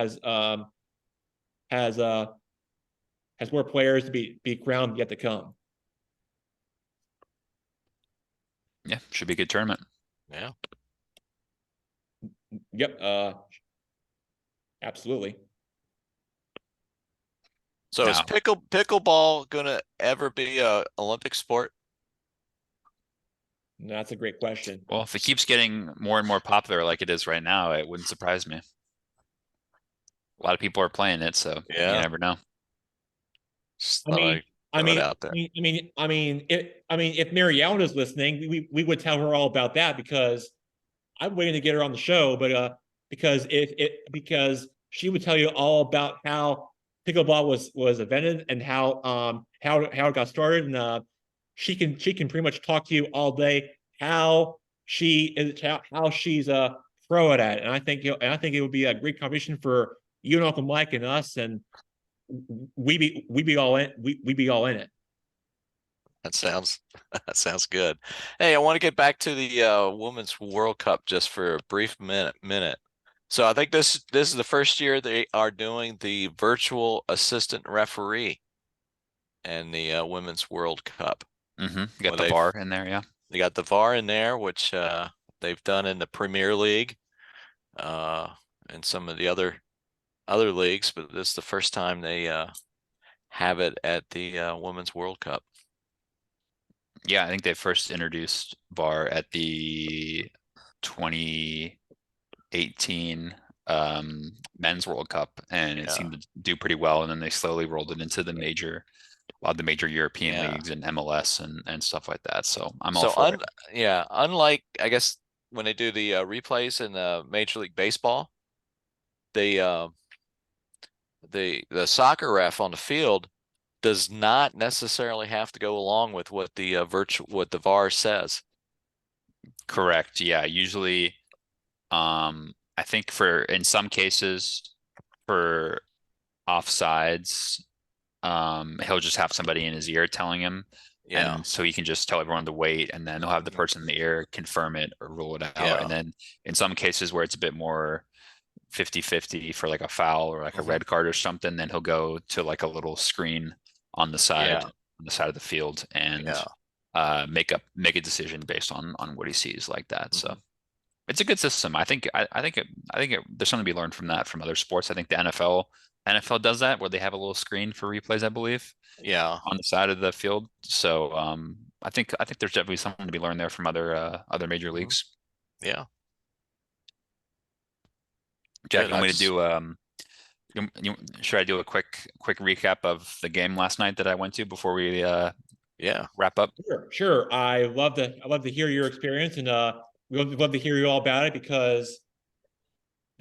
has more players to be crowned yet to come. Yeah, should be a good tournament. Yeah. Yep. Absolutely. So is pickleball gonna ever be a Olympic sport? That's a great question. Well, if it keeps getting more and more popular like it is right now, it wouldn't surprise me. A lot of people are playing it, so you never know. Just thought I'd throw it out there. If Mary Ellen is listening, we would tell her all about that, because I'm waiting to get her on the show, but because she would tell you all about how pickleball was invented and how it got started, and she can pretty much talk to you all day how she's a pro at it, and I think it would be a great competition for you and Uncle Mike and us, and we'd be all in it. That sounds good. Hey, I want to get back to the Women's World Cup just for a brief minute. So I think this is the first year they are doing the virtual assistant referee in the Women's World Cup. You got the VAR in there, yeah. They got the VAR in there, which they've done in the Premier League and some of the other leagues, but this is the first time they have it at the Women's World Cup. Yeah, I think they first introduced VAR at the 2018 Men's World Cup, and it seemed to do pretty well. And then they slowly rolled it into a lot of the major European leagues and MLS and stuff like that. So I'm all for it. Yeah, unlike, I guess, when they do the replays in Major League Baseball, the soccer ref on the field does not necessarily have to go along with what the VAR says. Correct. Yeah. Usually, I think in some cases for offsides, he'll just have somebody in his ear telling him Yeah. And so he can just tell everyone to wait, and then he'll have the person in the air confirm it or rule it out. Yeah. And then in some cases where it's a bit more 50-50 for like a foul or like a red card or something, then he'll go to like a little screen on the side of the field and make a decision based on what he sees like that. So it's a good system. I think there's something to be learned from that from other sports. I think the NFL does that where they have a little screen for replays, I believe. Yeah. On the side of the field. So I think there's definitely something to be learned there from other major leagues. Yeah. Jack, you want me to do should I do a quick recap of the game last night that I went to before we wrap up? Sure. I love to hear your experience, and we love to hear you all about it because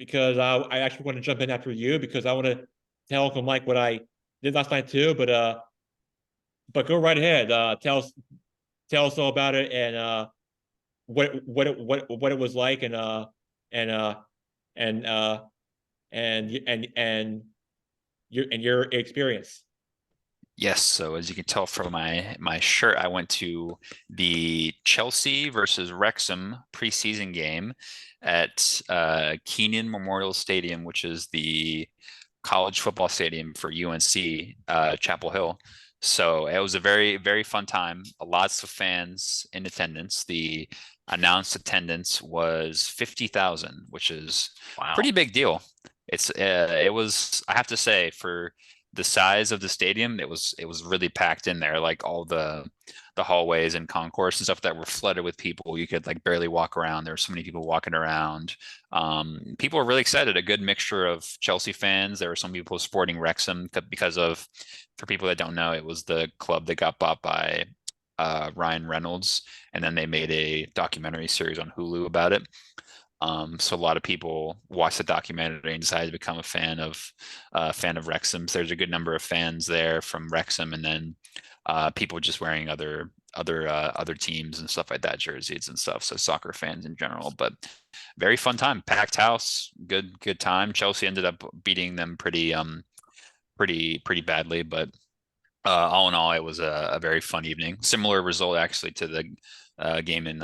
I actually want to jump in after you because I want to tell Uncle Mike what I did last night too. But go right ahead. Tell us all about it and what it was like and and your experience. Yes, so as you can tell from my shirt, I went to the Chelsea versus Wrexham preseason game at Keenan Memorial Stadium, which is the college football stadium for UNC, Chapel Hill. So it was a very, very fun time. Lots of fans in attendance. The announced attendance was 50,000, which is pretty big deal. It was, I have to say, for the size of the stadium, it was really packed in there. Like all the hallways and concourse and stuff that were flooded with people. You could like barely walk around. There were so many people walking around. People were really excited. A good mixture of Chelsea fans. There were some people supporting Wrexham because of, for people that don't know, it was the club that got bought by Ryan Reynolds, and then they made a documentary series on Hulu about it. So a lot of people watched the documentary and decided to become a fan of Wrexham. So there's a good number of fans there from Wrexham, and then people just wearing other teams and stuff like that, jerseys and stuff. So soccer fans in general, but very fun time, packed house, good time. Chelsea ended up beating them pretty badly, but all in all, it was a very fun evening. Similar result actually to the game in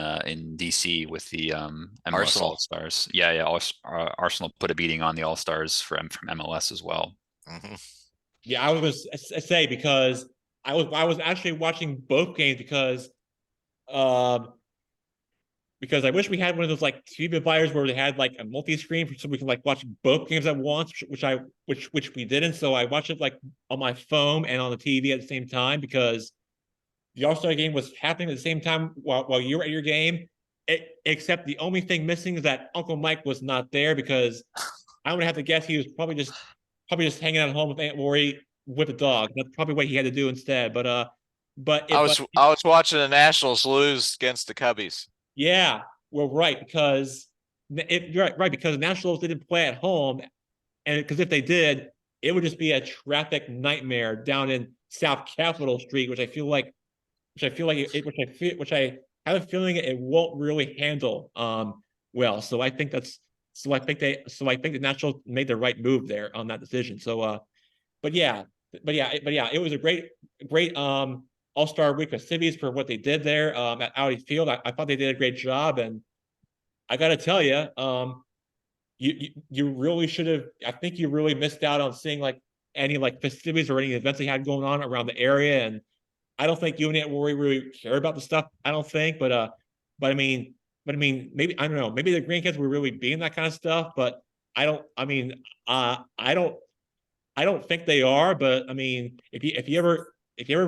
DC with the MLS All-Stars. Yeah. Arsenal put a beating on the All-Stars from MLS as well. Yeah, I was going to say because I was actually watching both games because I wish we had one of those like TV providers where they had like a multi-screen so we can like watch both games at once, which we didn't. So I watched it like on my phone and on the TV at the same time because the All-Star game was happening at the same time while you were at your game. Except the only thing missing is that Uncle Mike was not there because I'm gonna have to guess he was probably just hanging out at home with Aunt Lori with the dog. That's probably what he had to do instead. But I was watching the Nationals lose against the Cubbies. Yeah, well, right, because you're right, because the Nationals didn't play at home, and because if they did, it would just be a traffic nightmare down in South Capitol Street, which I have a feeling it won't really handle well. So I think the Nationals made the right move there on that decision. So but yeah, it was a great All-Star Week festivities for what they did there at Audi Field. I thought they did a great job, and I got to tell you, you really should have. I think you really missed out on seeing like any like festivities or any events they had going on around the area. And I don't think you and Aunt Lori really care about the stuff. I don't think, but I mean, maybe I don't know. Maybe the grandkids were really being that kind of stuff, but I don't. I mean, I don't think they are. But I mean, if you ever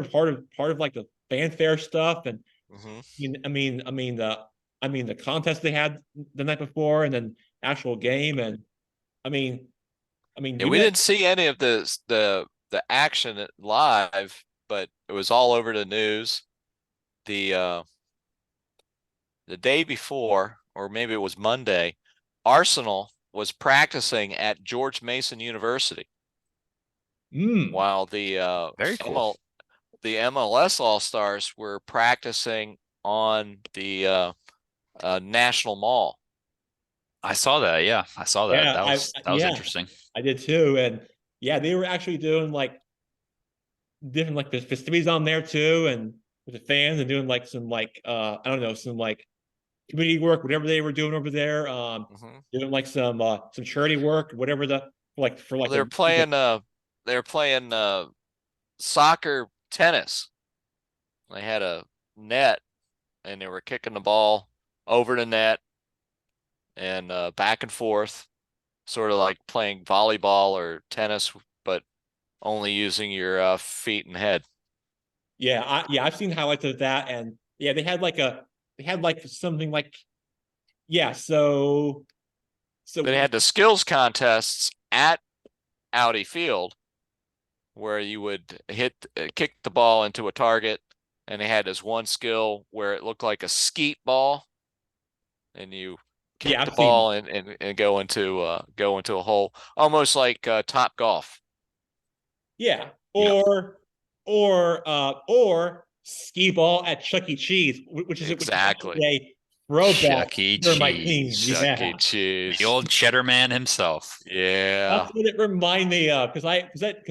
part of like the fanfare stuff and the contest they had the night before and then actual game and we didn't see any of the action live, but it was all over the news. The day before, or maybe it was Monday, Arsenal was practicing at George Mason University. While the very cool. The MLS All-Stars were practicing on the National Mall. I saw that. Yeah, I saw that. Yeah, that was interesting. I did too, and yeah, they were actually doing like different like festivities on there too, and with the fans and doing like some like I don't know, some like community work, whatever they were doing over there. Doing like some charity work, whatever the for like Well, they're playing soccer tennis. They had a net and they were kicking the ball over the net and back and forth, sort of like playing volleyball or tennis, but only using your feet and head. Yeah, I've seen highlights of that, and yeah, they had like something like yeah, so They had the skills contests at Audi Field where you would kick the ball into a target, and they had this one skill where it looked like a skeet ball, and you kick yeah, the I've seen ball and go into a hole, almost like Top Golf. yeah, Yep. or skee ball at Chuck E. Cheese, which is Exactly. a throwback Chuck E. for my team. Cheese. Chuck Yeah. E. Cheese. The old cheddar man himself. Yeah. That's what it reminded me of because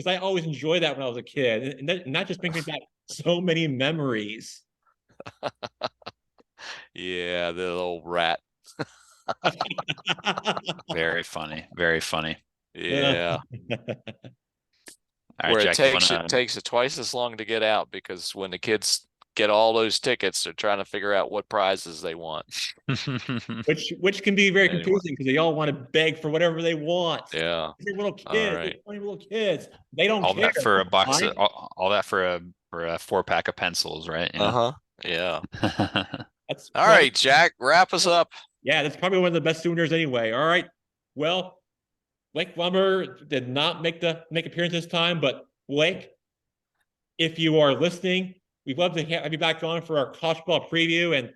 I always enjoyed that when I was a kid, and that just brings me back so many memories. Yeah, the little rat. Very funny. Very funny. Yeah. All right, Where Jack, you wanna... it takes it twice as long to get out, because when the kids get all those tickets, they're trying to figure out what prizes they want. which can be very Anyway. confusing because they all want to beg for whatever they want. Yeah. They're little All kids, right. they're funny little kids. They don't all care. that for a box Fine. of, all that for a 4-pack of pencils, right? You know? Uh-huh. Yeah. That's All probably, right, Jack, wrap us up. yeah, that's probably one of the best souvenirs anyway. All right. Well, Blake Lumber did not make appearance this time, but Blake, if you are listening, we'd love to have you back on for our college football preview and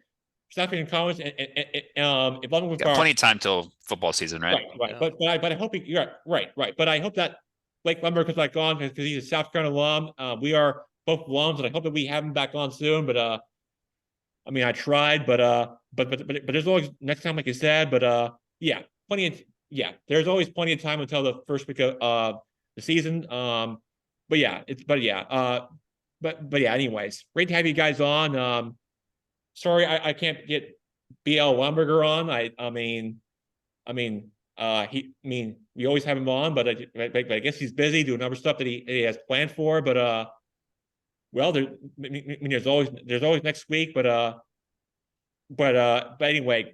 stop in comments and if I'm with Got plenty of time till football season, right? right. Yeah. But I hope you're right. But I hope that Blake Lumber comes back on because he's a South Carolina alum. We are both alums, and I hope that we have him back on soon. But I mean, I tried, but there's always next time, like you said. But yeah, there's always plenty of time until the first week of the season. But yeah, but yeah. Anyways, great to have you guys on. Sorry, I can't get BL Lumberger on. We always have him on, but I guess he's busy doing other stuff that he has planned for. But well, there's always next week. But anyway,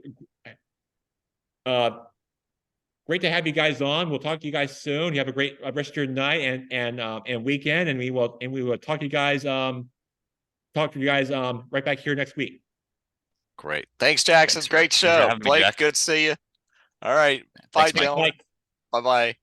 great to have you guys on. We'll talk to you guys soon. You have a great rest of your night and weekend, and we will talk to you guys right back here next week. Great. Thanks, Jackson. Thanks Great for show. having me, Blake, Jack. good to see you. All right. Thanks, Bye, Mike. gentlemen. Bye-bye.